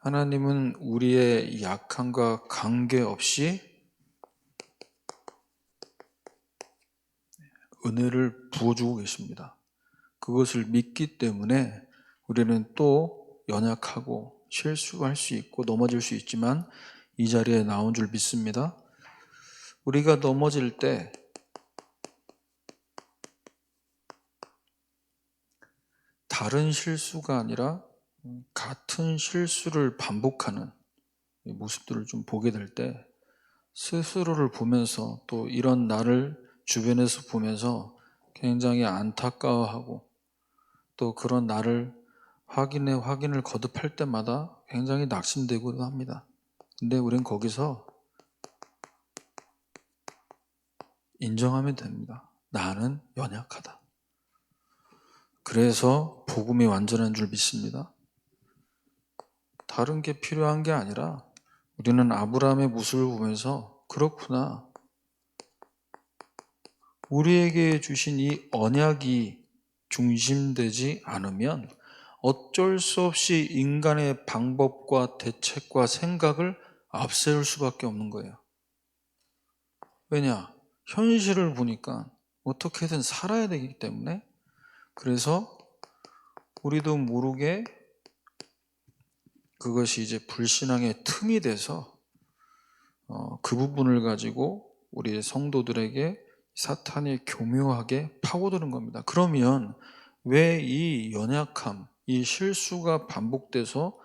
하나님은 우리의 약함과 관계없이 은혜를 부어주고 계십니다. 그것을 믿기 때문에 우리는 또 연약하고 실수할 수 있고 넘어질 수 있지만 이 자리에 나온 줄 믿습니다. 우리가 넘어질 때 다른 실수가 아니라 같은 실수를 반복하는 모습들을 좀 보게 될 때 스스로를 보면서 또 이런 나를 주변에서 보면서 굉장히 안타까워하고 또 그런 나를 확인을 거듭할 때마다 굉장히 낙심되기도 합니다. 근데 우린 거기서 인정하면 됩니다. 나는 연약하다. 그래서 복음이 완전한 줄 믿습니다. 다른 게 필요한 게 아니라 우리는 아브라함의 모습을 보면서 그렇구나. 우리에게 주신 이 언약이 중심되지 않으면 어쩔 수 없이 인간의 방법과 대책과 생각을 앞세울 수밖에 없는 거예요. 왜냐? 현실을 보니까 어떻게든 살아야 되기 때문에. 그래서 우리도 모르게 그것이 이제 불신앙의 틈이 돼서 그 부분을 가지고 우리 성도들에게 사탄이 교묘하게 파고드는 겁니다. 그러면 왜 이 연약함, 이 실수가 반복돼서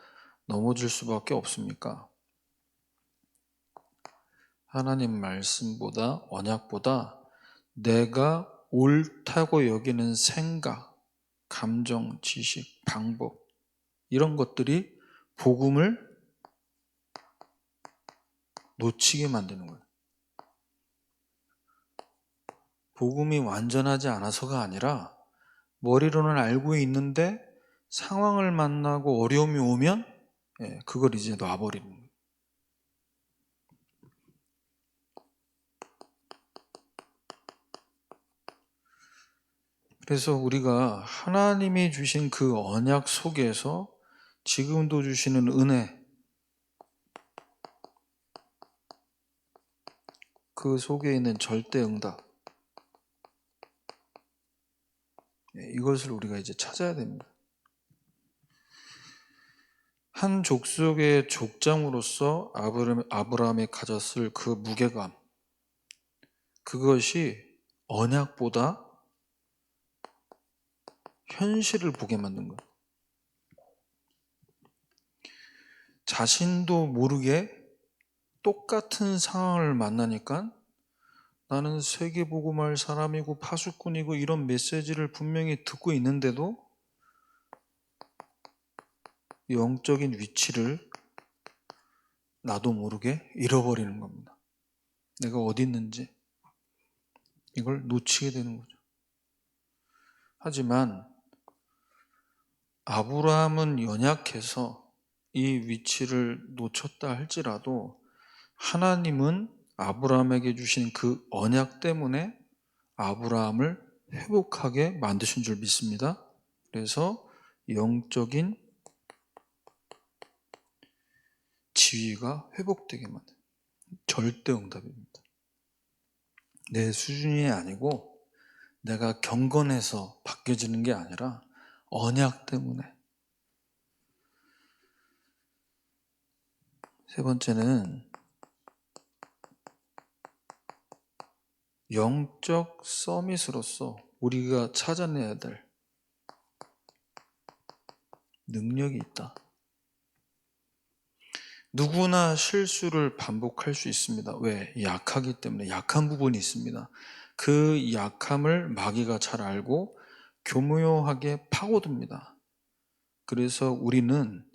넘어질 수밖에 없습니까? 하나님 말씀보다 언약보다 내가 옳다고 여기는 생각, 감정, 지식, 방법 이런 것들이 복음을 놓치게 만드는 거예요. 복음이 완전하지 않아서가 아니라 머리로는 알고 있는데 상황을 만나고 어려움이 오면 그걸 이제 놔버리는 거예요. 그래서 우리가 하나님이 주신 그 언약 속에서 지금도 주시는 은혜, 그 속에 있는 절대 응답, 이것을 우리가 이제 찾아야 됩니다. 한 족속의 족장으로서 아브라함이 가졌을 그 무게감, 그것이 언약보다 현실을 보게 만든 거예요. 자신도 모르게 똑같은 상황을 만나니까 나는 세계복음할 사람이고 파수꾼이고 이런 메시지를 분명히 듣고 있는데도 영적인 위치를 나도 모르게 잃어버리는 겁니다. 내가 어디 있는지 이걸 놓치게 되는 거죠. 하지만 아브라함은 연약해서 이 위치를 놓쳤다 할지라도 하나님은 아브라함에게 주신 그 언약 때문에 아브라함을 회복하게 만드신 줄 믿습니다. 그래서 영적인 지위가 회복되게 만든 절대 응답입니다. 내 수준이 아니고 내가 경건해서 바뀌어지는 게 아니라 언약 때문에. 세 번째는 영적 서밋으로서 우리가 찾아내야 될 능력이 있다. 누구나 실수를 반복할 수 있습니다. 왜? 약하기 때문에. 약한 부분이 있습니다. 그 약함을 마귀가 잘 알고 교묘하게 파고듭니다. 그래서 우리는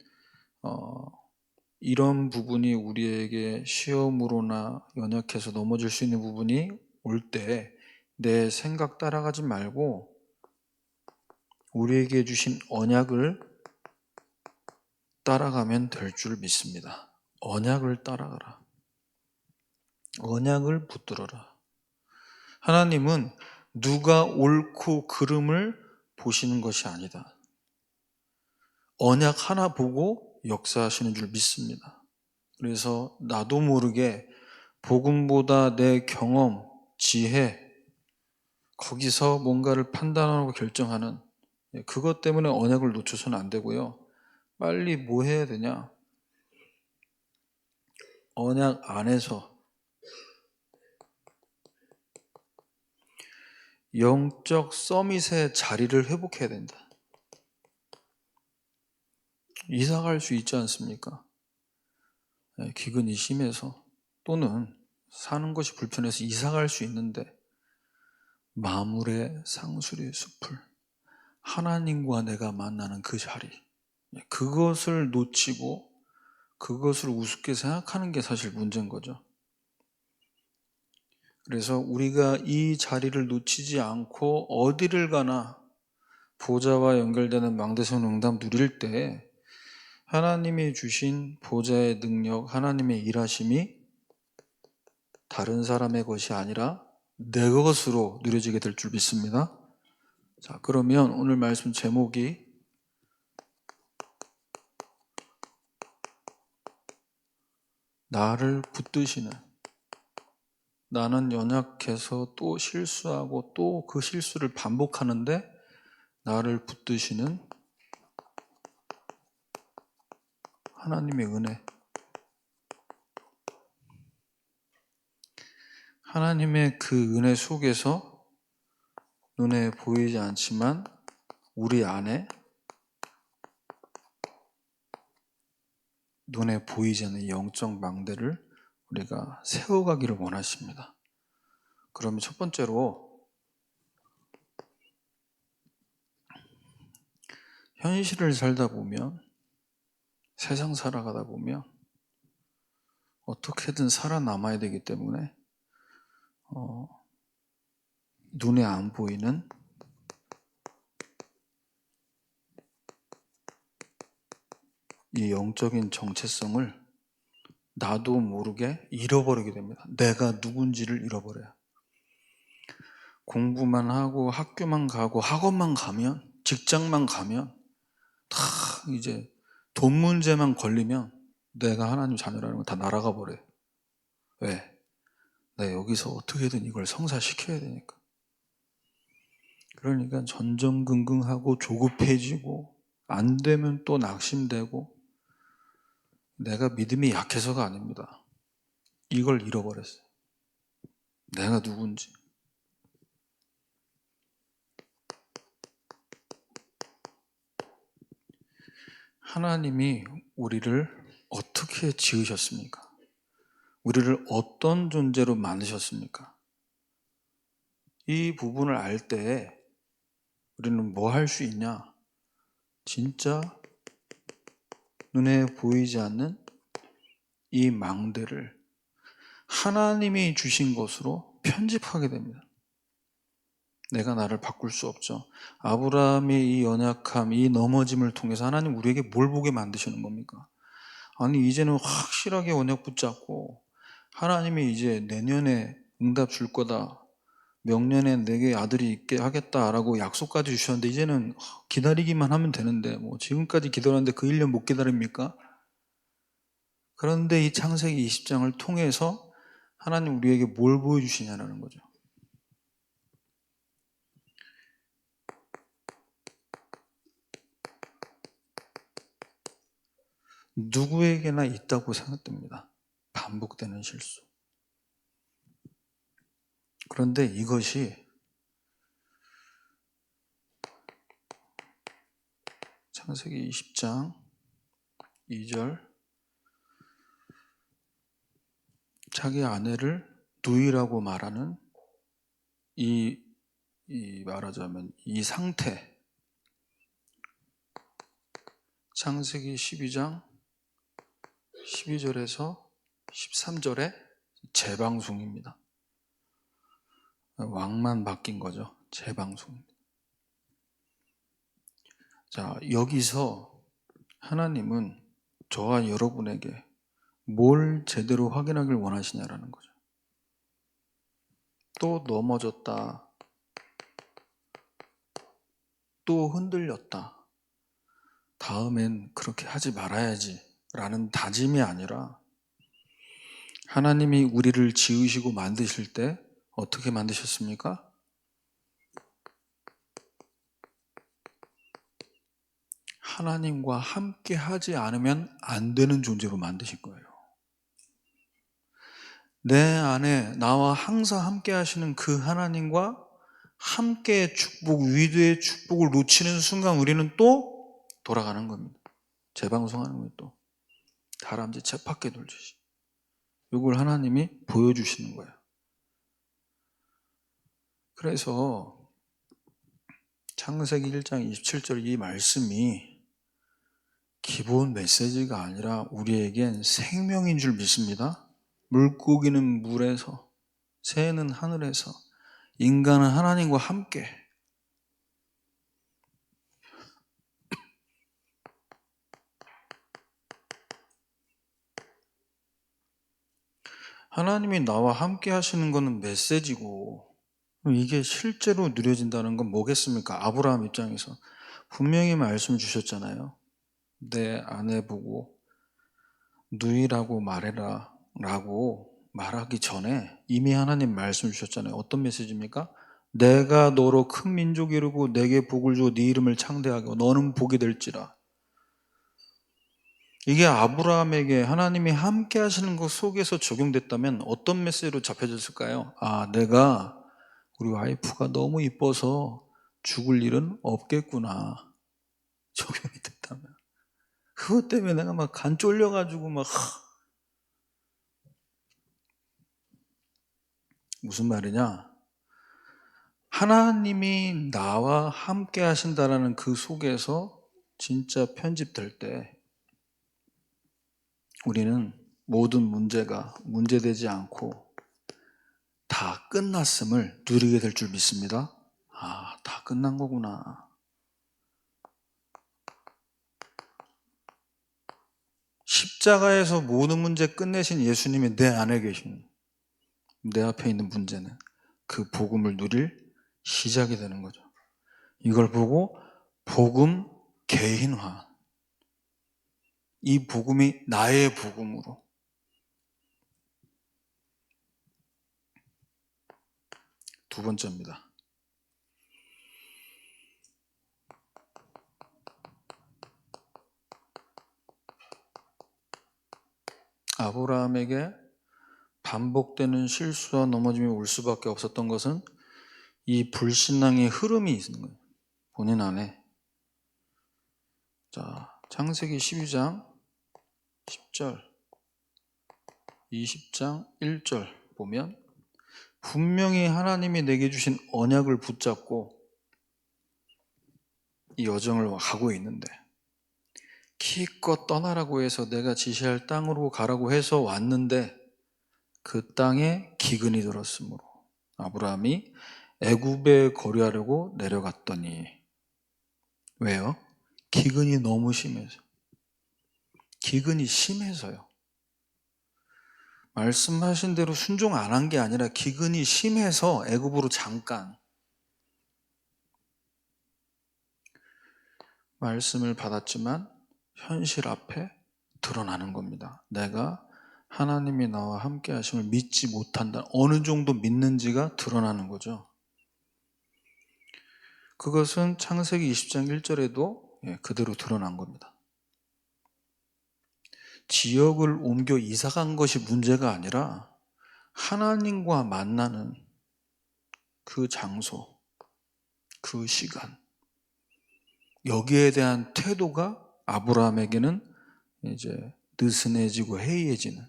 이런 부분이 우리에게 시험으로나 연약해서 넘어질 수 있는 부분이 올 때 내 생각 따라가지 말고 우리에게 주신 언약을 따라가면 될 줄 믿습니다. 언약을 따라가라. 언약을 붙들어라. 하나님은 누가 옳고 그름을 보시는 것이 아니다. 언약 하나 보고 역사하시는 줄 믿습니다. 그래서 나도 모르게 복음보다 내 경험, 지혜, 거기서 뭔가를 판단하고 결정하는, 그것 때문에 언약을 놓쳐서는 안 되고요. 빨리 뭐 해야 되냐? 언약 안에서 영적 서밋의 자리를 회복해야 된다. 이사 갈 수 있지 않습니까? 기근이 심해서 또는 사는 것이 불편해서 이사 갈 수 있는데, 마물의 상수리의 숲을, 하나님과 내가 만나는 그 자리, 그것을 놓치고 그것을 우습게 생각하는 게 사실 문제인 거죠. 그래서 우리가 이 자리를 놓치지 않고 어디를 가나 보좌와 연결되는 망대성 응답 누릴 때 하나님이 주신 보좌의 능력, 하나님의 일하심이 다른 사람의 것이 아니라 내 것으로 누려지게 될 줄 믿습니다. 자, 그러면 오늘 말씀 제목이 나를 붙드시는, 나는 연약해서 또 실수하고 또 그 실수를 반복하는데 나를 붙드시는 하나님의 은혜. 하나님의 그 은혜 속에서 눈에 보이지 않지만 우리 안에 눈에 보이지 않는 영적 망대를 우리가 세워가기를 원하십니다. 그러면 첫 번째로 현실을 살다 보면, 세상 살아가다 보면 어떻게든 살아남아야 되기 때문에 눈에 안 보이는 이 영적인 정체성을 나도 모르게 잃어버리게 됩니다. 내가 누군지를 잃어버려요. 공부만 하고 학교만 가고 학원만 가면, 직장만 가면 다 이제 돈 문제만 걸리면 내가 하나님 자녀라는 건 다 날아가 버려요. 왜? 내가 여기서 어떻게든 이걸 성사시켜야 되니까. 그러니까 전전긍긍하고 조급해지고 안 되면 또 낙심되고, 내가 믿음이 약해서가 아닙니다. 이걸 잃어버렸어요. 내가 누군지. 하나님이 우리를 어떻게 지으셨습니까? 우리를 어떤 존재로 만드셨습니까? 이 부분을 알 때 우리는 뭐 할 수 있냐? 진짜 눈에 보이지 않는 이 망대를 하나님이 주신 것으로 편집하게 됩니다. 내가 나를 바꿀 수 없죠. 아브라함의 이 연약함, 이 넘어짐을 통해서 하나님 우리에게 뭘 보게 만드시는 겁니까? 아니, 이제는 확실하게 언약 붙잡고 하나님이 이제 내년에 응답 줄 거다, 명년에 내게 아들이 있게 하겠다라고 약속까지 주셨는데 이제는 기다리기만 하면 되는데, 뭐 지금까지 기다렸는데 그 1년 못 기다립니까? 그런데 이 창세기 20장을 통해서 하나님 우리에게 뭘 보여주시냐는 거죠. 누구에게나 있다고 생각됩니다. 반복되는 실수. 그런데 이것이 창세기 20장 2절, 자기 아내를 누이라고 말하는 이 말하자면 이 상태, 창세기 12장 12절에서 13절의 재방송입니다. 왕만 바뀐 거죠. 재방송. 자, 여기서 하나님은 저와 여러분에게 뭘 제대로 확인하길 원하시냐라는 거죠. 또 넘어졌다, 또 흔들렸다, 다음엔 그렇게 하지 말아야지 라는 다짐이 아니라 하나님이 우리를 지으시고 만드실 때 어떻게 만드셨습니까? 하나님과 함께 하지 않으면 안 되는 존재로 만드실 거예요. 내 안에 나와 항상 함께 하시는 그 하나님과 함께 축복, 위대의 축복을 놓치는 순간 우리는 또 돌아가는 겁니다. 재방송하는 거예요. 또 다람쥐 쳇바퀴 돌듯이. 이걸 하나님이 보여주시는 거예요. 그래서 창세기 1장 27절 이 말씀이 기본 메시지가 아니라 우리에겐 생명인 줄 믿습니다. 물고기는 물에서, 새는 하늘에서, 인간은 하나님과 함께. 하나님이 나와 함께 하시는 것은 메시지고, 이게 실제로 누려진다는 건 뭐겠습니까? 아브라함 입장에서 분명히 말씀 주셨잖아요. 내 아내 보고 누이라고 말해라 라고 말하기 전에 이미 하나님 말씀 주셨잖아요. 어떤 메시지입니까? 내가 너로 큰 민족이 이루고 내게 복을 주어 네 이름을 창대하게 하고 너는 복이 될지라. 이게 아브라함에게 하나님이 함께 하시는 것 속에서 적용됐다면 어떤 메시지로 잡혀졌을까요? 아, 내가 우리 와이프가 너무 이뻐서 죽을 일은 없겠구나. 적용이 됐다면. 그것 때문에 내가 막 간 쫄려가지고 막 무슨 말이냐? 하나님이 나와 함께 하신다라는 그 속에서 진짜 편집될 때 우리는 모든 문제가 문제되지 않고 다 끝났음을 누리게 될 줄 믿습니다. 아, 다 끝난 거구나. 십자가에서 모든 문제 끝내신 예수님이 내 안에 계신, 내 앞에 있는 문제는 그 복음을 누릴 시작이 되는 거죠. 이걸 보고 복음 개인화. 이 복음이 나의 복음으로. 두 번째입니다. 아브라함에게 반복되는 실수와 넘어짐이 올 수밖에 없었던 것은 이 불신앙의 흐름이 있는 거예요. 본인 안에. 자, 창세기 12장 10절, 20장 1절 보면 분명히 하나님이 내게 주신 언약을 붙잡고 이 여정을 가고 있는데 기껏 떠나라고 해서 내가 지시할 땅으로 가라고 해서 왔는데 그 땅에 기근이 들었으므로 아브라함이 애굽에 거류하려고 내려갔더니 왜요? 기근이 너무 심해서. 기근이 심해서요. 말씀하신 대로 순종 안 한 게 아니라 기근이 심해서 애굽으로 잠깐 말씀을 받았지만 현실 앞에 드러나는 겁니다. 내가 하나님이 나와 함께 하심을 믿지 못한다. 어느 정도 믿는지가 드러나는 거죠. 그것은 창세기 20장 1절에도 그대로 드러난 겁니다. 지역을 옮겨 이사간 것이 문제가 아니라 하나님과 만나는 그 장소, 그 시간, 여기에 대한 태도가 아브라함에게는 이제 느슨해지고 해이해지는,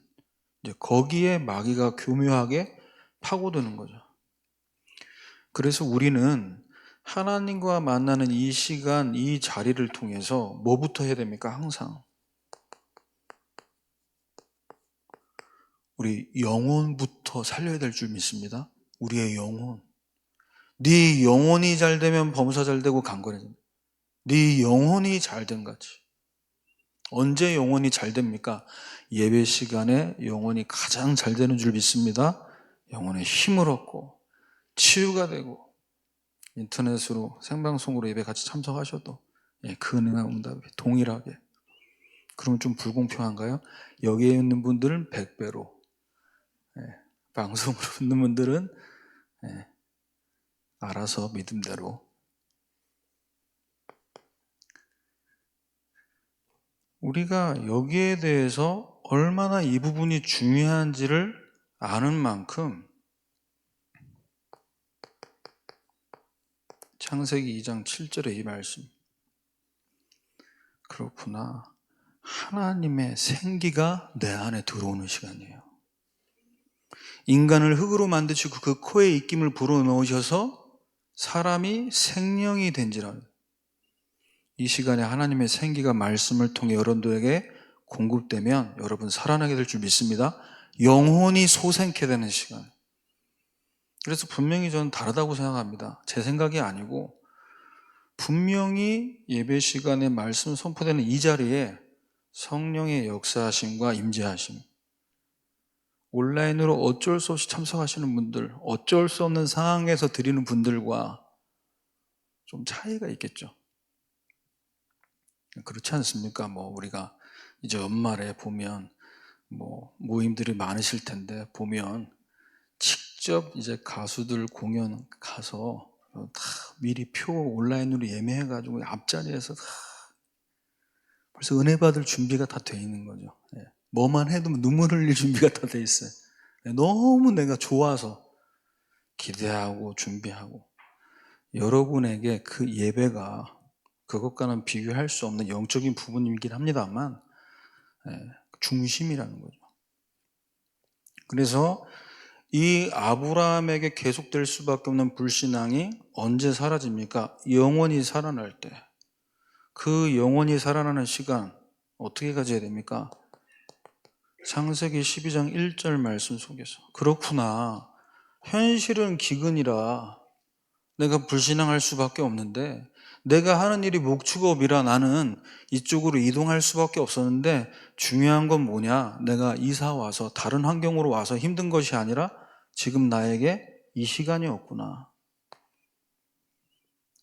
이제 거기에 마귀가 교묘하게 파고드는 거죠. 그래서 우리는 하나님과 만나는 이 시간, 이 자리를 통해서 뭐부터 해야 됩니까? 항상 우리 영혼부터 살려야 될 줄 믿습니다. 우리의 영혼. 네 영혼이 잘 되면 범사 잘 되고 강건해집니다. 네 영혼이 잘된 같이. 언제 영혼이 잘 됩니까? 예배 시간에 영혼이 가장 잘 되는 줄 믿습니다. 영혼의 힘을 얻고 치유가 되고 인터넷으로 생방송으로 예배 같이 참석하셔도 예, 그 은혜와 응답이 동일하게. 그러면 좀 불공평한가요? 여기에 있는 분들은 100배로, 예, 방송으로 듣는 분들은 예, 알아서 믿음대로. 우리가 여기에 대해서 얼마나 이 부분이 중요한지를 아는 만큼 창세기 2장 7절의 이 말씀, 그렇구나, 하나님의 생기가 내 안에 들어오는 시간이에요. 인간을 흙으로 만드시고 그 코에 입김을 불어넣으셔서 사람이 생명이 된지라. 이 시간에 하나님의 생기가 말씀을 통해 여러분들에게 공급되면 여러분 살아나게 될 줄 믿습니다. 영혼이 솟게 되는 시간. 그래서 분명히 저는 다르다고 생각합니다. 제 생각이 아니고 분명히 예배 시간에 말씀 선포되는 이 자리에 성령의 역사하심과 임재하심, 온라인으로 어쩔 수 없이 참석하시는 분들, 어쩔 수 없는 상황에서 드리는 분들과 좀 차이가 있겠죠. 그렇지 않습니까? 우리가 이제 연말에 보면 모임들이 많으실 텐데 보면 직접 이제 가수들 공연 가서 다 미리 표 온라인으로 예매해가지고 앞자리에서 다 벌써 은혜 받을 준비가 다 돼 있는 거죠. 뭐만 해도 눈물 흘릴 준비가 다 돼 있어요. 너무 내가 좋아서 기대하고 준비하고. 여러분에게 그 예배가 그것과는 비교할 수 없는 영적인 부분이긴 합니다만 중심이라는 거죠. 그래서 이 아브라함에게 계속될 수밖에 없는 불신앙이 언제 사라집니까? 영원히 살아날 때. 그 영원히 살아나는 시간 어떻게 가져야 됩니까? 창세기 12장 1절 말씀 속에서. 그렇구나, 현실은 기근이라 내가 불신앙할 수밖에 없는데, 내가 하는 일이 목축업이라 나는 이쪽으로 이동할 수밖에 없었는데, 중요한 건 뭐냐? 내가 이사 와서 다른 환경으로 와서 힘든 것이 아니라 지금 나에게 이 시간이 없구나.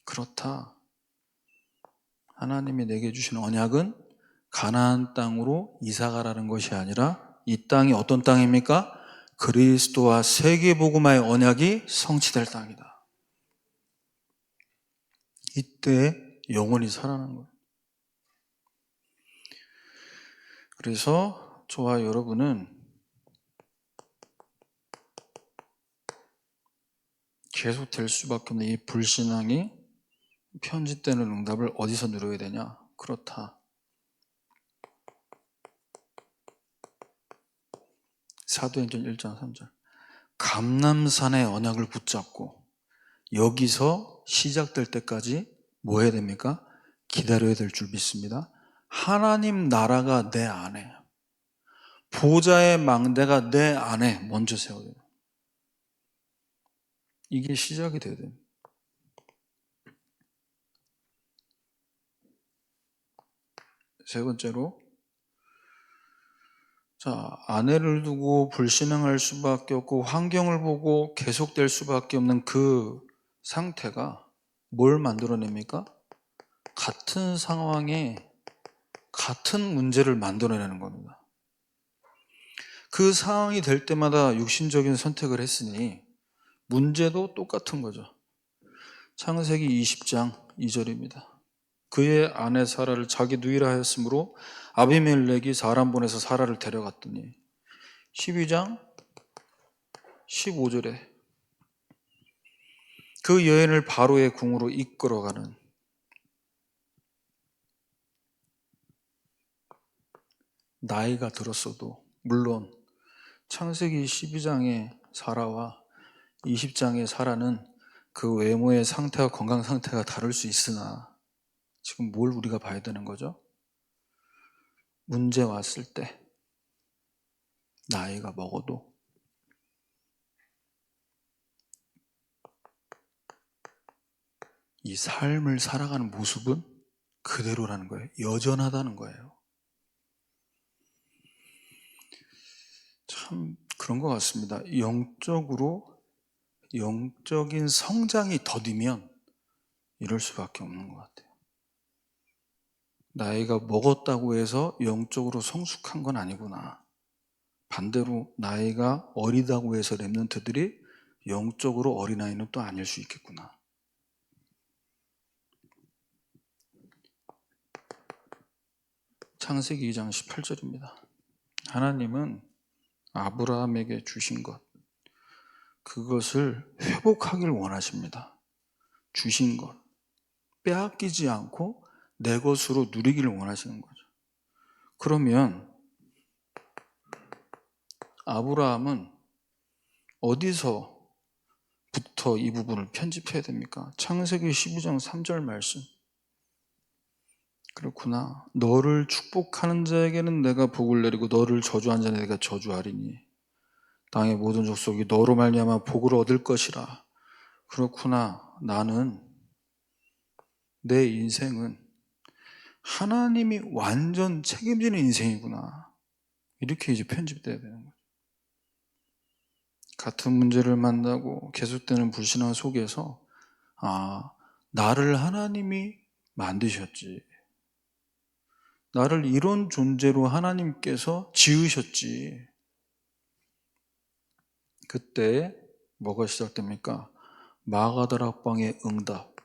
그렇다. 하나님이 내게 주신 언약은 가나안 땅으로 이사 가라는 것이 아니라 이 땅이 어떤 땅입니까? 그리스도와 세계복음화의 언약이 성취될 땅이다. 이때 영원히 살아나는 거예요. 그래서 저와 여러분은 계속 될 수밖에 없는 이 불신앙이 편집되는 응답을 어디서 누려야 되냐? 그렇다. 사도행전 1장 3절. 감람산의 언약을 붙잡고 여기서 시작될 때까지 뭐 해야 됩니까? 기다려야 될 줄 믿습니다. 하나님 나라가 내 안에, 보좌의 망대가 내 안에 먼저 세워야 돼요. 이게 시작이 돼야 돼요. 세 번째로, 아내를 두고 불신앙할 수밖에 없고 환경을 보고 계속될 수밖에 없는 그 상태가 뭘 만들어냅니까? 같은 상황에 같은 문제를 만들어내는 겁니다. 그 상황이 될 때마다 육신적인 선택을 했으니 문제도 똑같은 거죠. 창세기 20장 2절입니다. 그의 아내 사라를 자기 누이라 하였으므로 아비멜렉이 사람 보내서 사라를 데려갔더니, 12장 15절에 그 여인을 바로의 궁으로 이끌어가는, 나이가 들었어도, 물론 창세기 12장의 사라와 20장의 사라는 그 외모의 상태와 건강 상태가 다를 수 있으나 지금 뭘 우리가 봐야 되는 거죠? 문제 왔을 때 나이가 먹어도 이 삶을 살아가는 모습은 그대로라는 거예요. 여전하다는 거예요. 참 그런 것 같습니다. 영적인 성장이 더디면 이럴 수밖에 없는 것 같아요. 나이가 먹었다고 해서 영적으로 성숙한 건 아니구나. 반대로 나이가 어리다고 해서 렘넌트들이 영적으로 어린아이는 또 아닐 수 있겠구나. 창세기 2장 18절입니다. 하나님은 아브라함에게 주신 것, 그것을 회복하길 원하십니다. 주신 것, 빼앗기지 않고 내 것으로 누리기를 원하시는 거죠. 그러면 아브라함은 어디서부터 이 부분을 편집해야 됩니까? 창세기 12장 3절 말씀. 그렇구나. 너를 축복하는 자에게는 내가 복을 내리고 너를 저주한 자는 내가 저주하리니 땅의 모든 족속이 너로 말미암아 복을 얻을 것이라. 그렇구나. 나는 내 인생은 하나님이 완전 책임지는 인생이구나. 이렇게 이제 편집돼야 되는 거죠. 같은 문제를 만나고 계속되는 불신앙 속에서 나를 하나님이 만드셨지. 나를 이런 존재로 하나님께서 지으셨지. 그때 뭐가 시작됩니까? 마가다락방의 응답.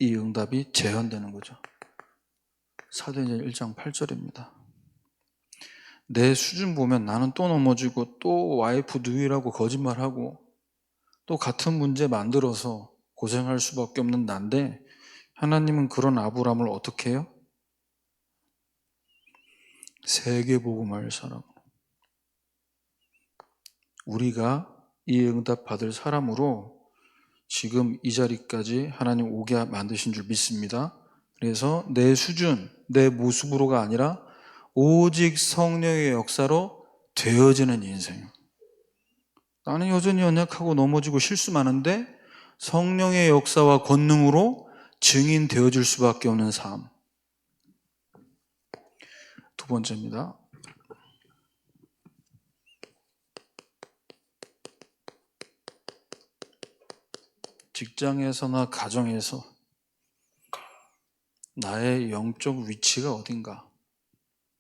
이 응답이 재현되는 거죠. 사도행전 1장 8절입니다. 내 수준 보면 나는 또 넘어지고 또 와이프 누이라고 거짓말하고 또 같은 문제 만들어서 고생할 수밖에 없는 난데 하나님은 그런 아브라함을 어떻게 해요? 세계복음할 사람. 우리가 이 응답 받을 사람으로 지금 이 자리까지 하나님 오게 만드신 줄 믿습니다. 그래서 내 수준, 내 모습으로가 아니라 오직 성령의 역사로 되어지는 인생. 나는 여전히 연약하고 넘어지고 실수 많은데 성령의 역사와 권능으로 증인 되어질 수밖에 없는 삶. 두 번째입니다. 직장에서나 가정에서 나의 영적 위치가 어딘가,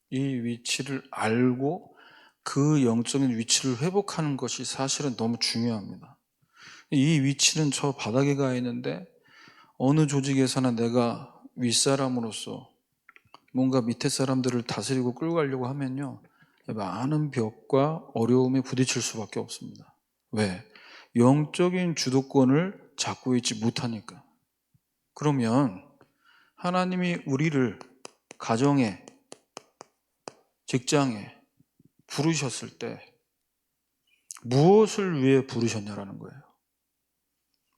이 위치를 알고 그 영적인 위치를 회복하는 것이 사실은 너무 중요합니다. 이 위치는 저 바닥에 가 있는데 어느 조직에서나 내가 윗사람으로서 뭔가 밑에 사람들을 다스리고 끌고 가려고 하면요, 많은 벽과 어려움에 부딪힐 수밖에 없습니다. 왜? 영적인 주도권을 잡고 있지 못하니까. 그러면 하나님이 우리를 가정에, 직장에 부르셨을 때 무엇을 위해 부르셨냐라는 거예요.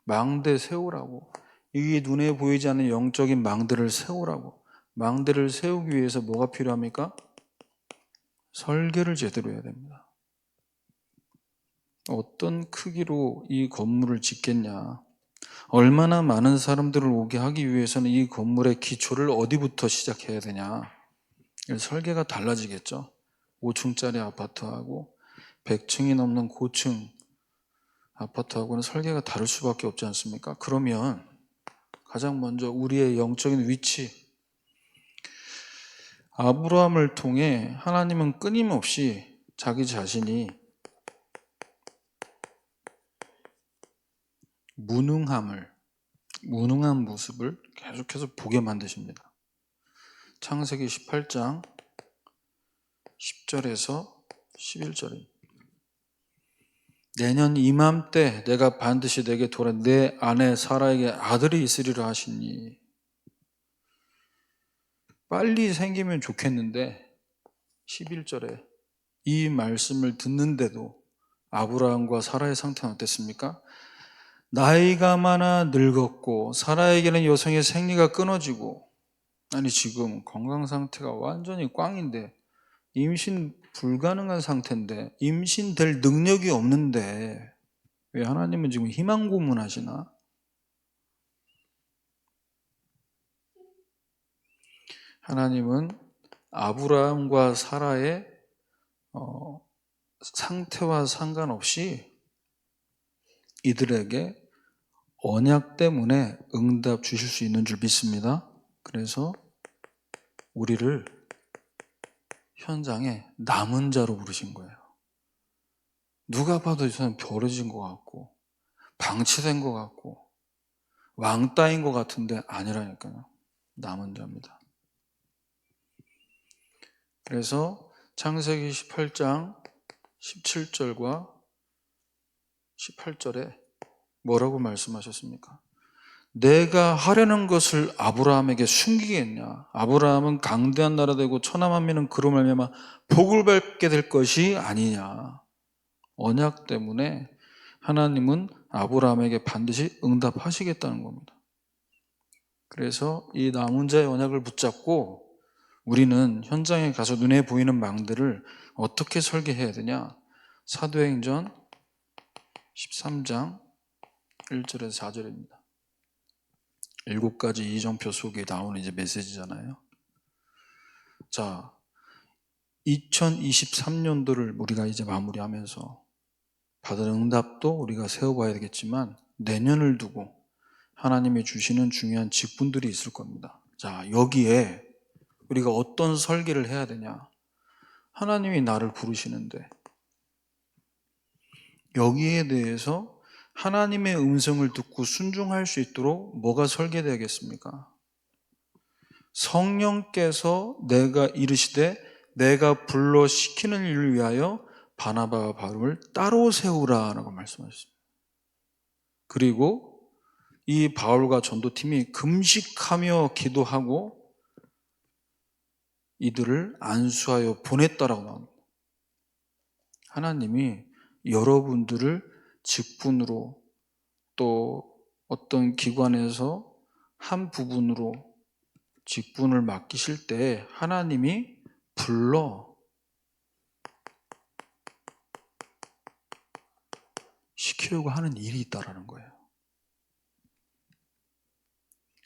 망대 세우라고. 이게 눈에 보이지 않는 영적인 망대를 세우라고. 망대를 세우기 위해서 뭐가 필요합니까? 설계를 제대로 해야 됩니다. 어떤 크기로 이 건물을 짓겠냐, 얼마나 많은 사람들을 오게 하기 위해서는 이 건물의 기초를 어디부터 시작해야 되냐, 설계가 달라지겠죠. 5층짜리 아파트하고 100층이 넘는 고층 아파트하고는 설계가 다를 수밖에 없지 않습니까? 그러면 가장 먼저 우리의 영적인 위치, 아브라함을 통해 하나님은 끊임없이 자기 자신이 무능한 모습을 계속해서 보게 만드십니다. 창세기 18장 10절에서 11절입니다. 내년 이맘때 내가 반드시 내게 돌아 내 아내 사라에게 아들이 있으리라 하시니. 빨리 생기면 좋겠는데 11절에 이 말씀을 듣는데도 아브라함과 사라의 상태는 어땠습니까? 나이가 많아 늙었고 사라에게는 여성의 생리가 끊어지고, 아니 지금 건강 상태가 완전히 꽝인데, 임신 불가능한 상태인데, 임신될 능력이 없는데 왜 하나님은 지금 희망 고문하시나? 하나님은 아브라함과 사라의 상태와 상관없이 이들에게 언약 때문에 응답 주실 수 있는 줄 믿습니다. 그래서 우리를 현장에 남은 자로 부르신 거예요. 누가 봐도 저는 버려진 것 같고 방치된 것 같고 왕따인 것 같은데 아니라니까요. 남은 자입니다. 그래서 창세기 18장 17절과 18절에 뭐라고 말씀하셨습니까? 내가 하려는 것을 아브라함에게 숨기겠냐? 아브라함은 강대한 나라 되고 천하 만민은 그로 말미암아 복을 받게 될 것이 아니냐? 언약 때문에 하나님은 아브라함에게 반드시 응답하시겠다는 겁니다. 그래서 이 남은 자의 언약을 붙잡고 우리는 현장에 가서 눈에 보이는 망들을 어떻게 설계해야 되냐? 사도행전 13장 1절에서 4절입니다. 7가지 이정표 속에 나오는 이제 메시지잖아요. 자, 2023년도를 우리가 이제 마무리하면서 받은 응답도 우리가 세워봐야 되겠지만 내년을 두고 하나님이 주시는 중요한 직분들이 있을 겁니다. 자, 여기에 우리가 어떤 설계를 해야 되냐? 하나님이 나를 부르시는데 여기에 대해서 하나님의 음성을 듣고 순종할 수 있도록 뭐가 설계되겠습니까? 성령께서 내가 이르시되 내가 불러 시키는 일을 위하여 바나바와 바울을 따로 세우라라고 말씀하셨습니다. 그리고 이 바울과 전도팀이 금식하며 기도하고 이들을 안수하여 보냈다라고 나옵니다. 하나님이 여러분들을 직분으로 또 어떤 기관에서 한 부분으로 직분을 맡기실 때 하나님이 불러 시키려고 하는 일이 있다라는 거예요.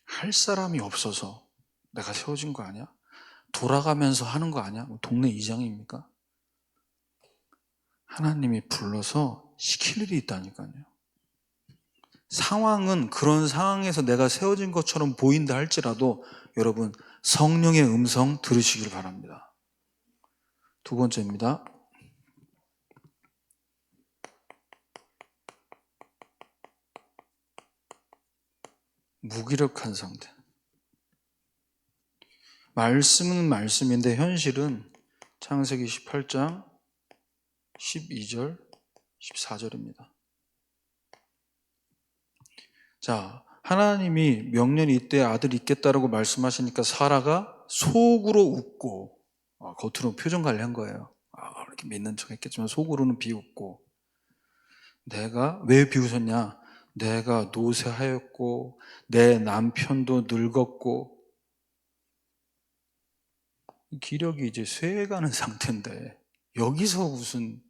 할 사람이 없어서 내가 세워진 거 아니야? 돌아가면서 하는 거 아니야? 동네 이장입니까? 하나님이 불러서 시킬 일이 있다니까요. 상황은 그런 상황에서 내가 세워진 것처럼 보인다 할지라도 여러분 성령의 음성 들으시길 바랍니다. 두 번째입니다. 무기력한 상태. 말씀은 말씀인데 현실은 창세기 18장 12절 14절입니다. 자, 하나님이 명년 이때 아들이 있겠다라고 말씀하시니까 사라가 속으로 웃고 겉으로 표정 관리한 거예요. 이렇게 믿는 척 했겠지만 속으로는 비웃고 내가 왜 비웃었냐? 내가 노쇠하였고 내 남편도 늙었고 기력이 이제 쇠해가는 상태인데 여기서 무슨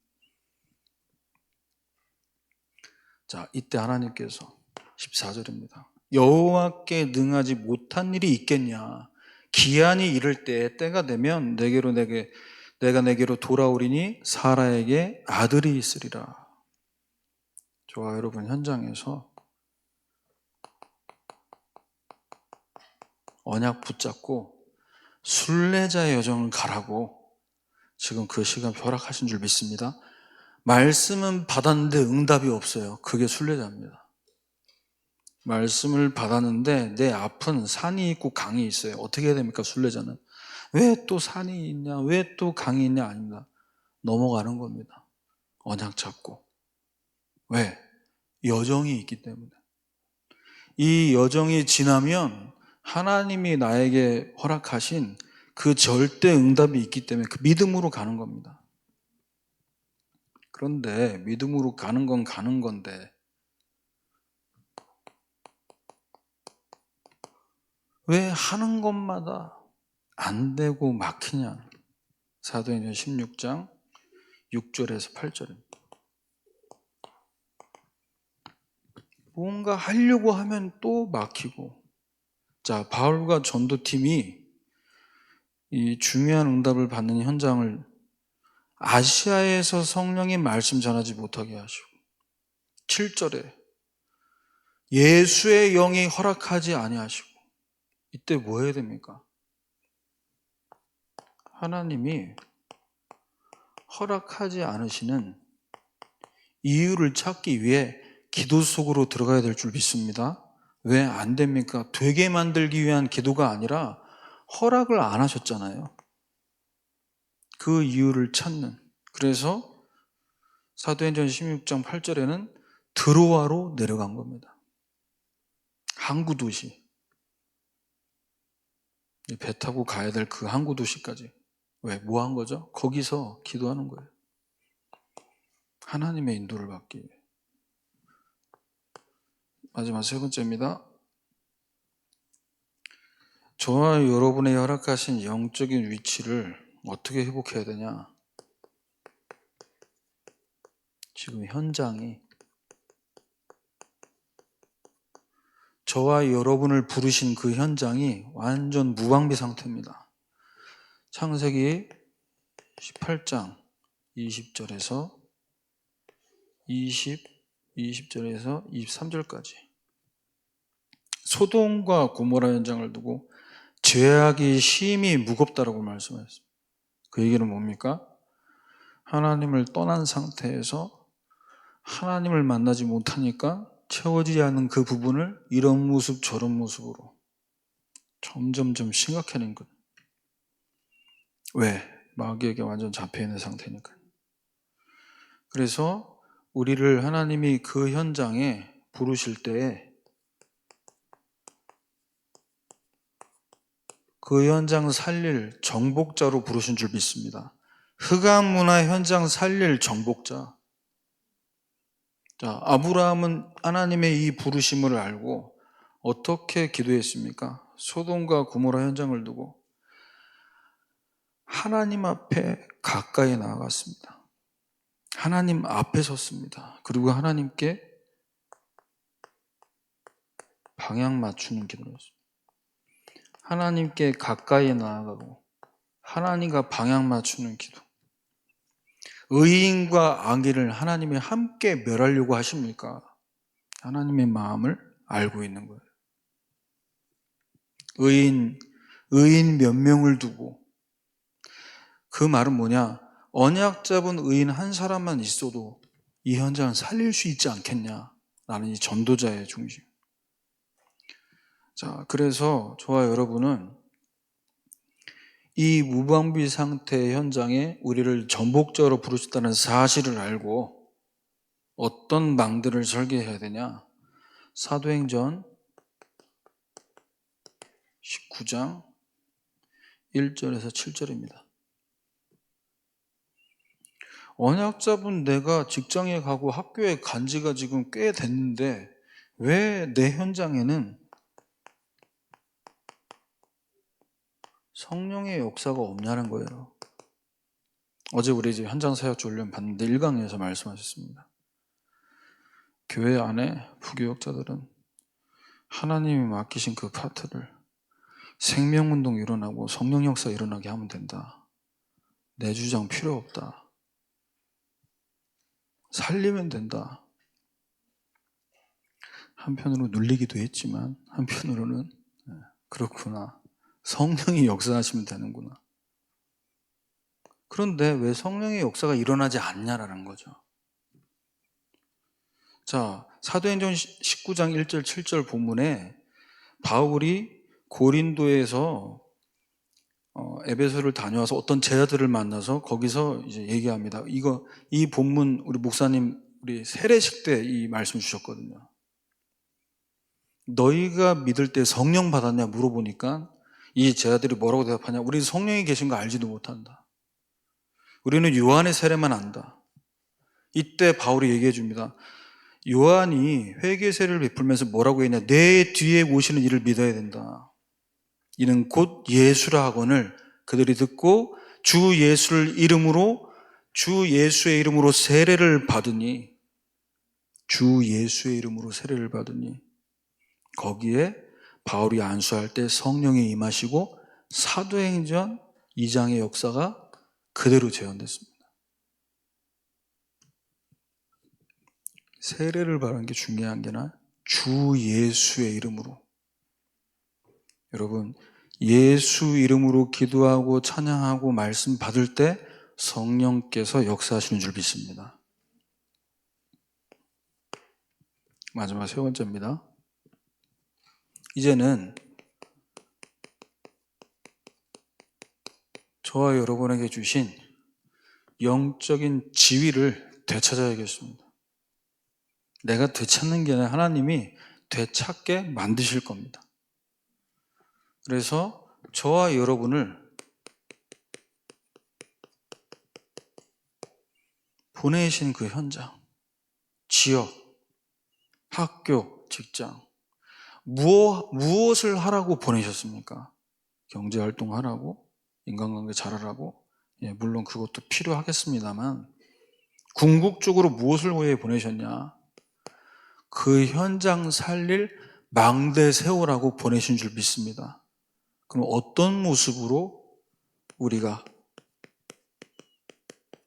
자 이때 하나님께서 14절입니다. 여호와께 능하지 못한 일이 있겠냐? 기한이 이를 때 때가 되면 내가 내게로 돌아오리니 사라에게 아들이 있으리라. 저와 여러분 현장에서 언약 붙잡고 순례자의 여정을 가라고 지금 그 시간 허락하신 줄 믿습니다. 말씀은 받았는데 응답이 없어요. 그게 순례자입니다. 말씀을 받았는데 내 앞은 산이 있고 강이 있어요. 어떻게 해야 됩니까? 순례자는 왜 또 산이 있냐? 왜 또 강이 있냐? 아닙니다. 넘어가는 겁니다. 언약 잡고. 왜? 여정이 있기 때문에. 이 여정이 지나면 하나님이 나에게 허락하신 그 절대 응답이 있기 때문에 그 믿음으로 가는 겁니다. 그런데 믿음으로 가는 건 가는 건데 왜 하는 것마다 안 되고 막히냐? 사도행전 16장 6절에서 8절입니다. 뭔가 하려고 하면 또 막히고. 자, 바울과 전도팀이 이 중요한 응답을 받는 현장을 아시아에서 성령이 말씀 전하지 못하게 하시고 7절에 예수의 영이 허락하지 아니하시고 이때 뭐 해야 됩니까? 하나님이 허락하지 않으시는 이유를 찾기 위해 기도 속으로 들어가야 될 줄 믿습니다. 왜 안 됩니까? 되게 만들기 위한 기도가 아니라 허락을 안 하셨잖아요. 그 이유를 찾는. 그래서 사도행전 16장 8절에는 드로아로 내려간 겁니다. 항구 도시. 배 타고 가야 될 그 항구 도시까지. 왜? 뭐 한 거죠? 거기서 기도하는 거예요. 하나님의 인도를 받기 위해. 마지막 세 번째입니다. 저와 여러분의 허락하신 영적인 위치를 어떻게 회복해야 되냐? 지금 현장이 저와 여러분을 부르신 그 현장이 완전 무방비 상태입니다. 창세기 18장 20절에서 20절에서 23절까지 소돔과 고모라 현장을 두고 죄악이 심히 무겁다라고 말씀하셨습니다. 그 얘기는 뭡니까? 하나님을 떠난 상태에서 하나님을 만나지 못하니까 채워지지 않는 그 부분을 이런 모습 저런 모습으로 점점점 심각해지는 것. 왜? 마귀에게 완전 잡혀있는 상태니까. 그래서 우리를 하나님이 그 현장에 부르실 때에 그 현장 살릴 정복자로 부르신 줄 믿습니다. 흑암문화 현장 살릴 정복자. 자, 아브라함은 하나님의 이 부르심을 알고 어떻게 기도했습니까? 소돔과 고모라 현장을 두고 하나님 앞에 가까이 나아갔습니다. 하나님 앞에 섰습니다. 그리고 하나님께 방향 맞추는 기도를 했습니다. 하나님께 가까이 나아가고 하나님과 방향 맞추는 기도. 의인과 악인을 하나님이 함께 멸하려고 하십니까? 하나님의 마음을 알고 있는 거예요. 의인 몇 명을 두고 그 말은 뭐냐? 언약 잡은 의인 한 사람만 있어도 이 현장을 살릴 수 있지 않겠냐? 라는 이 전도자의 중심. 자, 그래서 저와 여러분은 이 무방비 상태의 현장에 우리를 전복자로 부르셨다는 사실을 알고 어떤 망들을 설계해야 되냐? 사도행전 19장 1절에서 7절입니다. 언약 잡은 내가 직장에 가고 학교에 간 지가 지금 꽤 됐는데 왜 내 현장에는 성령의 역사가 없냐는 거예요. 어제 우리 이제 현장 사역자 훈련 받는데 1강에서 말씀하셨습니다. 교회 안에 부교역자들은 하나님이 맡기신 그 파트를 생명운동 일어나고 성령 역사 일어나게 하면 된다. 내 주장 필요 없다. 살리면 된다. 한편으로 눌리기도 했지만 한편으로는 그렇구나. 성령이 역사하시면 되는구나. 그런데 왜 성령의 역사가 일어나지 않냐라는 거죠. 자, 사도행전 19장 1절 7절 본문에 바울이 고린도에서 에베소를 다녀와서 어떤 제자들을 만나서 거기서 이제 얘기합니다. 이 본문 우리 목사님 우리 세례식 때 이 말씀 주셨거든요. 너희가 믿을 때 성령 받았냐 물어보니까 이 제자들이 뭐라고 대답하냐? 우리 성령이 계신 거 알지도 못한다. 우리는 요한의 세례만 안다. 이때 바울이 얘기해 줍니다. 요한이 회개세를 베풀면서 뭐라고 했냐? 내 뒤에 오시는 이를 믿어야 된다. 이는 곧 예수라 하거늘 그들이 듣고 주 예수의 이름으로 세례를 받으니 주 예수의 이름으로 세례를 받으니 거기에 바울이 안수할 때 성령이 임하시고 사도행전 2장의 역사가 그대로 재현됐습니다. 세례를 받은 게 중요한 게 아니라 주 예수의 이름으로. 여러분, 예수 이름으로 기도하고 찬양하고 말씀 받을 때 성령께서 역사하시는 줄 믿습니다. 마지막 세 번째입니다. 이제는 저와 여러분에게 주신 영적인 지위를 되찾아야겠습니다. 내가 되찾는 게 아니라 하나님이 되찾게 만드실 겁니다. 그래서 저와 여러분을 보내신 그 현장, 지역, 학교, 직장, 무엇을 하라고 보내셨습니까? 경제활동하라고? 인간관계 잘하라고? 예, 물론 그것도 필요하겠습니다만 궁극적으로 무엇을 위해 보내셨냐? 그 현장 살릴 망대 세우라고 보내신 줄 믿습니다. 그럼 어떤 모습으로 우리가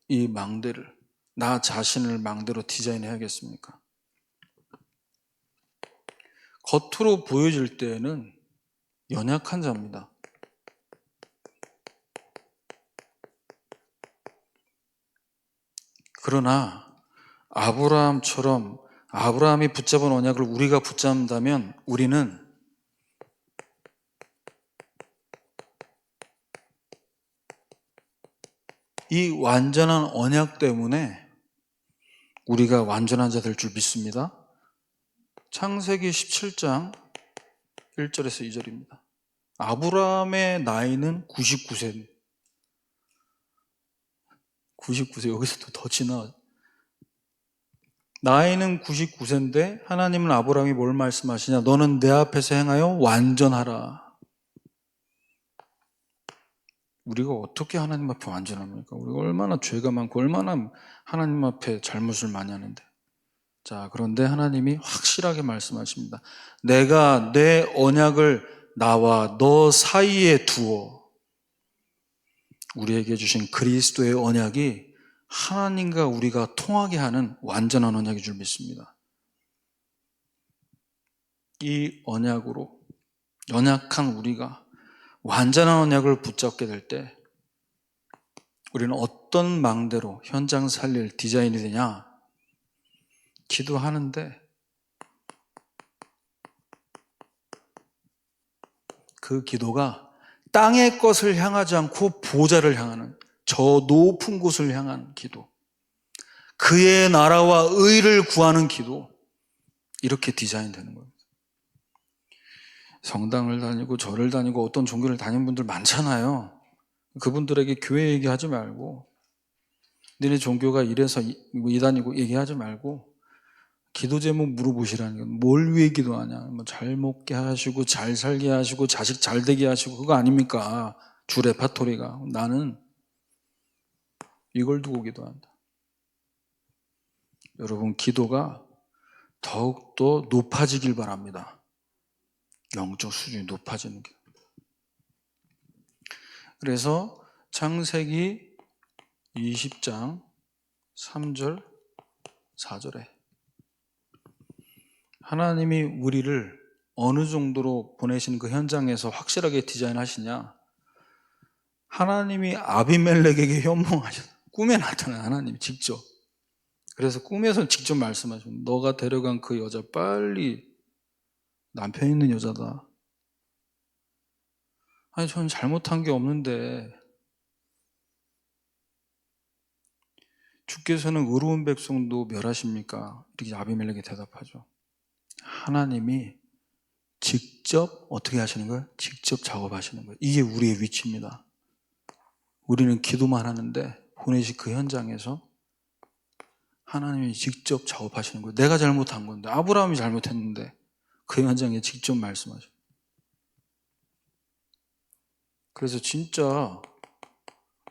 이 망대를, 나 자신을 망대로 디자인해야겠습니까? 겉으로 보여질 때에는 연약한 자입니다. 그러나 아브라함처럼 아브라함이 붙잡은 언약을 우리가 붙잡는다면 우리는 이 완전한 언약 때문에 우리가 완전한 자 될 줄 믿습니다. 창세기 17장 1절에서 2절입니다. 아브라함의 나이는 99세. 99세, 여기서도 더 지나. 나이는 99세인데 하나님은 아브라함이 뭘 말씀하시냐? 너는 내 앞에서 행하여 완전하라. 우리가 어떻게 하나님 앞에 완전합니까? 우리가 얼마나 죄가 많고 얼마나 하나님 앞에 잘못을 많이 하는데. 자, 그런데 하나님이 확실하게 말씀하십니다. 내가 내 언약을 나와 너 사이에 두어. 우리에게 주신 그리스도의 언약이 하나님과 우리가 통하게 하는 완전한 언약인 줄 믿습니다. 이 언약으로 연약한 우리가 완전한 언약을 붙잡게 될 때 우리는 어떤 망대로 현장 살릴 디자인이 되냐? 기도하는데 그 기도가 땅의 것을 향하지 않고 보좌를 향하는, 저 높은 곳을 향하는 기도, 그의 나라와 의를 구하는 기도, 이렇게 디자인되는 겁니다. 성당을 다니고 절을 다니고 어떤 종교를 다니는 분들 많잖아요. 그분들에게 교회 얘기하지 말고, 너네 종교가 이래서 이단이고 얘기하지 말고 기도 제목 물어보시라는 건 뭘 위해 기도하냐? 뭐 잘 먹게 하시고 잘 살게 하시고 자식 잘 되게 하시고 그거 아닙니까? 주 레파토리가. 나는 이걸 두고 기도한다. 여러분, 기도가 더욱더 높아지길 바랍니다. 영적 수준이 높아지는 게. 그래서 창세기 20장 3절 4절에 하나님이 우리를 어느 정도로 보내신 그 현장에서 확실하게 디자인하시냐? 하나님이 아비멜렉에게 현몽하셨어요. 꿈에 나타난 하나님이 직접. 그래서 꿈에서 직접 말씀하십니다. 너가 데려간 그 여자 빨리 남편 있는 여자다. 아니, 저는 잘못한 게 없는데 주께서는 의로운 백성도 멸하십니까? 이렇게 아비멜렉이 대답하죠. 하나님이 직접 어떻게 하시는 거예요? 직접 작업하시는 거예요. 이게 우리의 위치입니다. 우리는 기도만 하는데 보내신 그 현장에서 하나님이 직접 작업하시는 거예요. 내가 잘못한 건데, 아브라함이 잘못했는데 그 현장에 직접 말씀하셔요. 그래서 진짜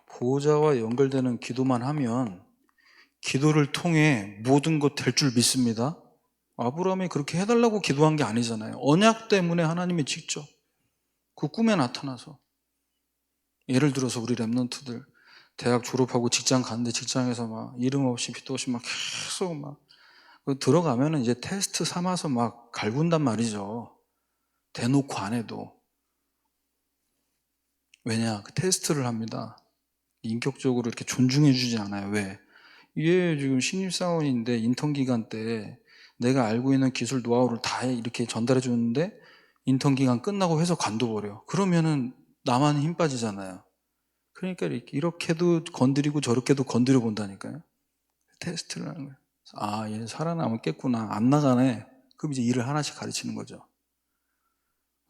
보호자와 연결되는 기도만 하면 기도를 통해 모든 것 될 줄 믿습니다. 아브라함이 그렇게 해달라고 기도한 게 아니잖아요. 언약 때문에 하나님이 직접 그 꿈에 나타나서. 예를 들어서 우리 랩런트들 대학 졸업하고 직장 갔는데 직장에서 막 이름 없이 빛도 없이 막 계속 막 들어가면은 이제 테스트 삼아서 막 갈군단 말이죠. 대놓고 안 해도. 왜냐? 그 테스트를 합니다. 인격적으로 이렇게 존중해 주지 않아요. 왜? 이게 지금 신입사원인데 인턴 기간 때 내가 알고 있는 기술 노하우를 다 이렇게 전달해 주는데 인턴 기간 끝나고 회사 관둬버려. 그러면은 나만 힘 빠지잖아요. 그러니까 이렇게도 건드리고 저렇게도 건드려 본다니까요. 테스트를 하는 거예요. 아, 얘 살아남았겠구나. 안 나가네. 그럼 이제 일을 하나씩 가르치는 거죠.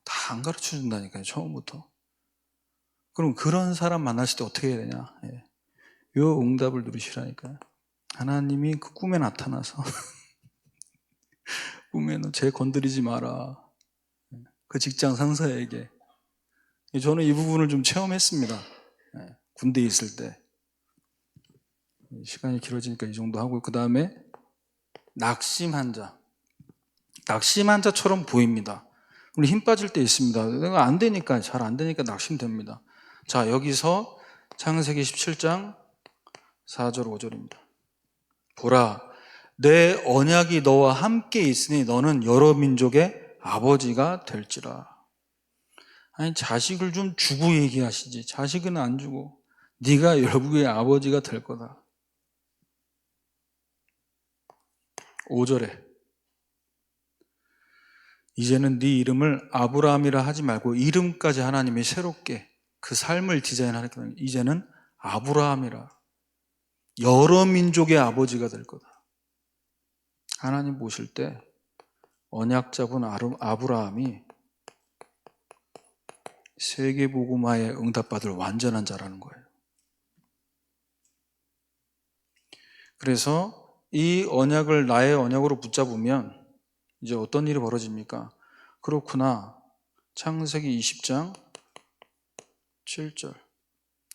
다 안 가르쳐 준다니까요. 처음부터. 그럼 그런 사람 만났을 때 어떻게 해야 되냐? 예. 요 응답을 누리시라니까요. 하나님이 그 꿈에 나타나서 꿈에는 쟤 건드리지 마라. 그 직장 상사에게. 저는 이 부분을 좀 체험했습니다. 예. 군대에 있을 때. 시간이 길어지니까 이 정도 하고, 그 다음에 낙심한 자. 낙심한 자처럼 보입니다. 우리 힘 빠질 때 있습니다. 내가 안 되니까, 잘 안 되니까 낙심됩니다. 자, 여기서 창세기 17장 4절 5절입니다. 보라, 내 언약이 너와 함께 있으니 너는 여러 민족의 아버지가 될지라. 아니, 자식을 좀 주고 얘기하시지. 자식은 안 주고 네가 여러분의 아버지가 될 거다. 5절에 이제는 네 이름을 아브라함이라 하지 말고 이름까지 하나님이 새롭게 그 삶을 디자인하니까 이제는 아브라함이라, 여러 민족의 아버지가 될 거다. 하나님 보실 때 언약 잡은 아브라함이 세계복음화에 응답받을 완전한 자라는 거예요. 그래서 이 언약을 나의 언약으로 붙잡으면 이제 어떤 일이 벌어집니까? 그렇구나. 창세기 20장 7절.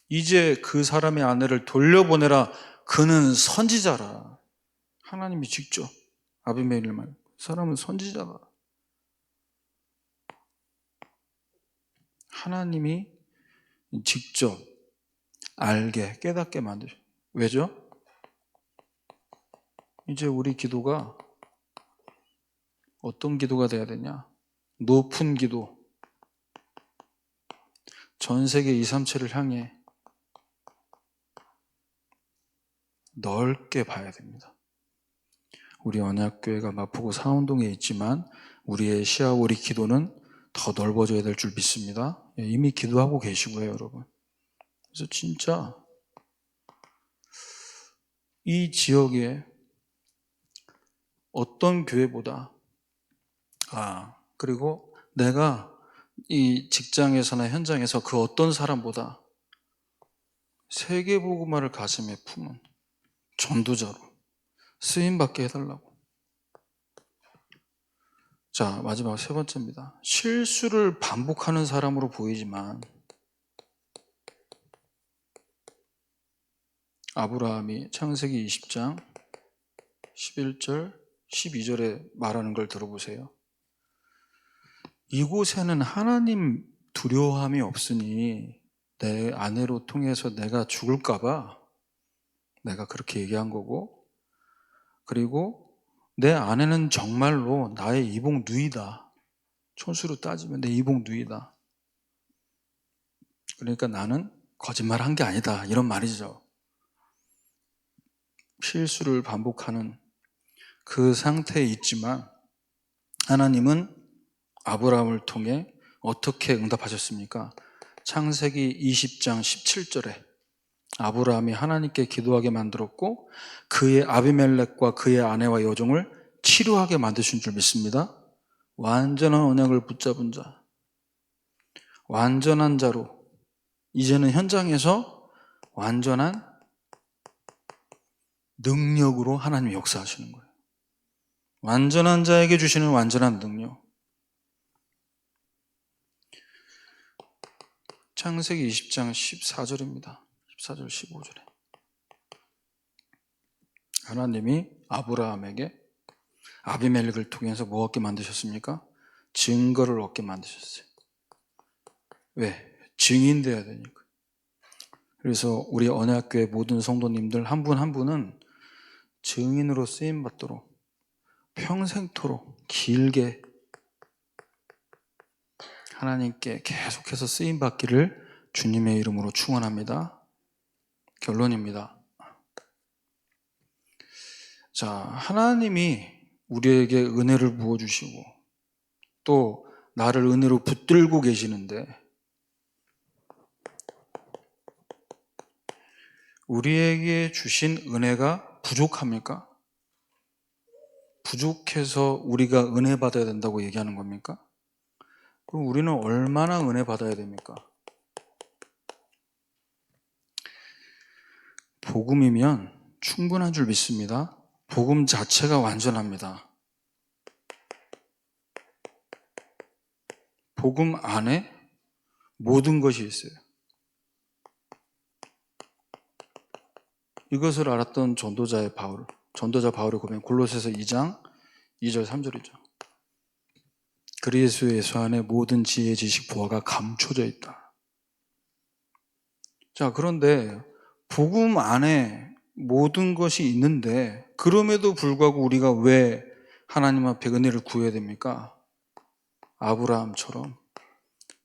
이제 그 사람의 아내를 돌려보내라. 그는 선지자라. 하나님이 직접 아비멜렉을 말. 사람은 선지자다. 하나님이 직접 알게 깨닫게 만드셔. 왜죠? 이제 우리 기도가 어떤 기도가 돼야 되냐? 높은 기도. 전 세계 2, 3체를 향해 넓게 봐야 됩니다. 우리 언약교회가 마포구 사운동에 있지만 우리의 시야, 우리 기도는 더 넓어져야 될 줄 믿습니다. 이미 기도하고 계시고요, 여러분. 그래서 진짜 이 지역에 어떤 교회보다, 그리고 내가 이 직장에서나 현장에서 그 어떤 사람보다 세계복음화를 가슴에 품은 전도자로 쓰임받게 해달라고. 자, 마지막 세 번째입니다. 실수를 반복하는 사람으로 보이지만 아브라함이 창세기 20장 11절 12절에 말하는 걸 들어보세요. 이곳에는 하나님 두려움이 없으니 내 아내로 통해서 내가 죽을까 봐 내가 그렇게 얘기한 거고, 그리고 내 아내는 정말로 나의 이복 누이다. 촌수로 따지면 내 이복 누이다. 그러니까 나는 거짓말한 게 아니다. 이런 말이죠. 실수를 반복하는 그 상태에 있지만 하나님은 아브라함을 통해 어떻게 응답하셨습니까? 창세기 20장 17절에 아브라함이 하나님께 기도하게 만들었고 그의 아비멜렉과 그의 아내와 여종을 치료하게 만드신 줄 믿습니다. 완전한 언약을 붙잡은 자, 완전한 자로 이제는 현장에서 완전한 능력으로 하나님이 역사하시는 거예요. 완전한 자에게 주시는 완전한 능력. 창세기 20장 14절입니다. 14절 15절에 하나님이 아브라함에게 아비멜렉을 통해서 뭐 얻게 만드셨습니까? 증거를 얻게 만드셨어요. 왜? 증인돼야 되니까. 그래서 우리 언약교회 모든 성도님들 한 분 한 분은 증인으로 쓰임받도록 평생토록 길게 하나님께 계속해서 쓰임받기를 주님의 이름으로 축원합니다. 결론입니다. 자, 하나님이 우리에게 은혜를 부어주시고 또 나를 은혜로 붙들고 계시는데 우리에게 주신 은혜가 부족합니까? 부족해서 우리가 은혜 받아야 된다고 얘기하는 겁니까? 그럼 우리는 얼마나 은혜 받아야 됩니까? 복음이면 충분한 줄 믿습니다. 복음 자체가 완전합니다. 복음 안에 모든 것이 있어요. 이것을 알았던 전도자 바울의 고백, 골로새서 2장 2절 3절이죠. 그리스도 예수 안에 모든 지혜, 지식, 보화가 감춰져 있다. 자, 그런데 복음 안에 모든 것이 있는데 그럼에도 불구하고 우리가 왜 하나님 앞에 은혜를 구해야 됩니까? 아브라함처럼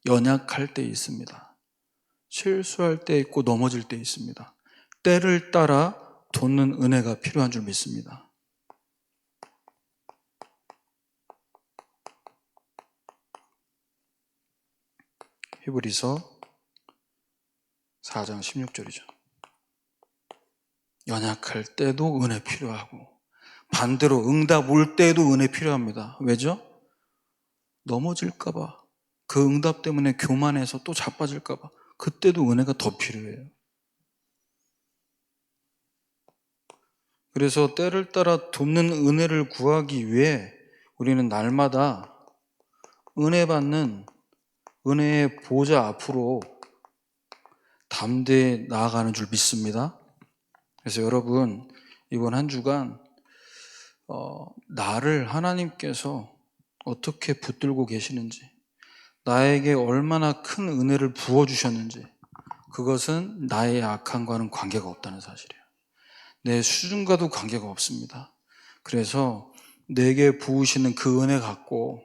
연약할 때 있습니다. 실수할 때 있고 넘어질 때 있습니다. 때를 따라 돋는 은혜가 필요한 줄 믿습니다. 히브리서 4장 16절이죠. 연약할 때도 은혜 필요하고 반대로 응답 올 때도 은혜 필요합니다. 왜죠? 넘어질까 봐, 그 응답 때문에 교만해서 또 자빠질까 봐 그때도 은혜가 더 필요해요. 그래서 때를 따라 돕는 은혜를 구하기 위해 우리는 날마다 은혜 받는 은혜의 보좌 앞으로 담대히 나아가는 줄 믿습니다. 그래서 여러분, 이번 한 주간 나를 하나님께서 어떻게 붙들고 계시는지, 나에게 얼마나 큰 은혜를 부어주셨는지, 그것은 나의 약함과는 관계가 없다는 사실이에요. 내 수준과도 관계가 없습니다. 그래서 내게 부으시는 그 은혜 갖고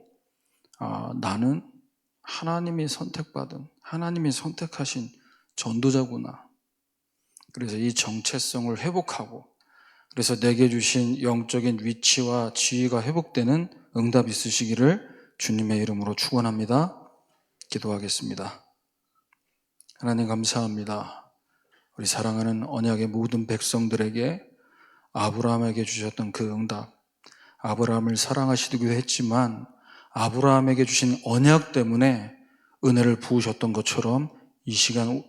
나는 하나님이 선택받은, 하나님이 선택하신 전도자구나. 그래서 이 정체성을 회복하고, 그래서 내게 주신 영적인 위치와 지위가 회복되는 응답이 있으시기를 주님의 이름으로 축원합니다. 기도하겠습니다. 하나님 감사합니다. 우리 사랑하는 언약의 모든 백성들에게 아브라함에게 주셨던 그 응답, 아브라함을 사랑하시기도 했지만 아브라함에게 주신 언약 때문에 은혜를 부으셨던 것처럼 이 시간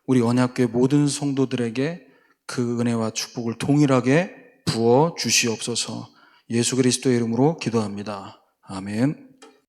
우리 언약교회 모든 성도들에게 그 은혜와 축복을 동일하게 부어 주시옵소서. 예수 그리스도의 이름으로 기도합니다. 아멘.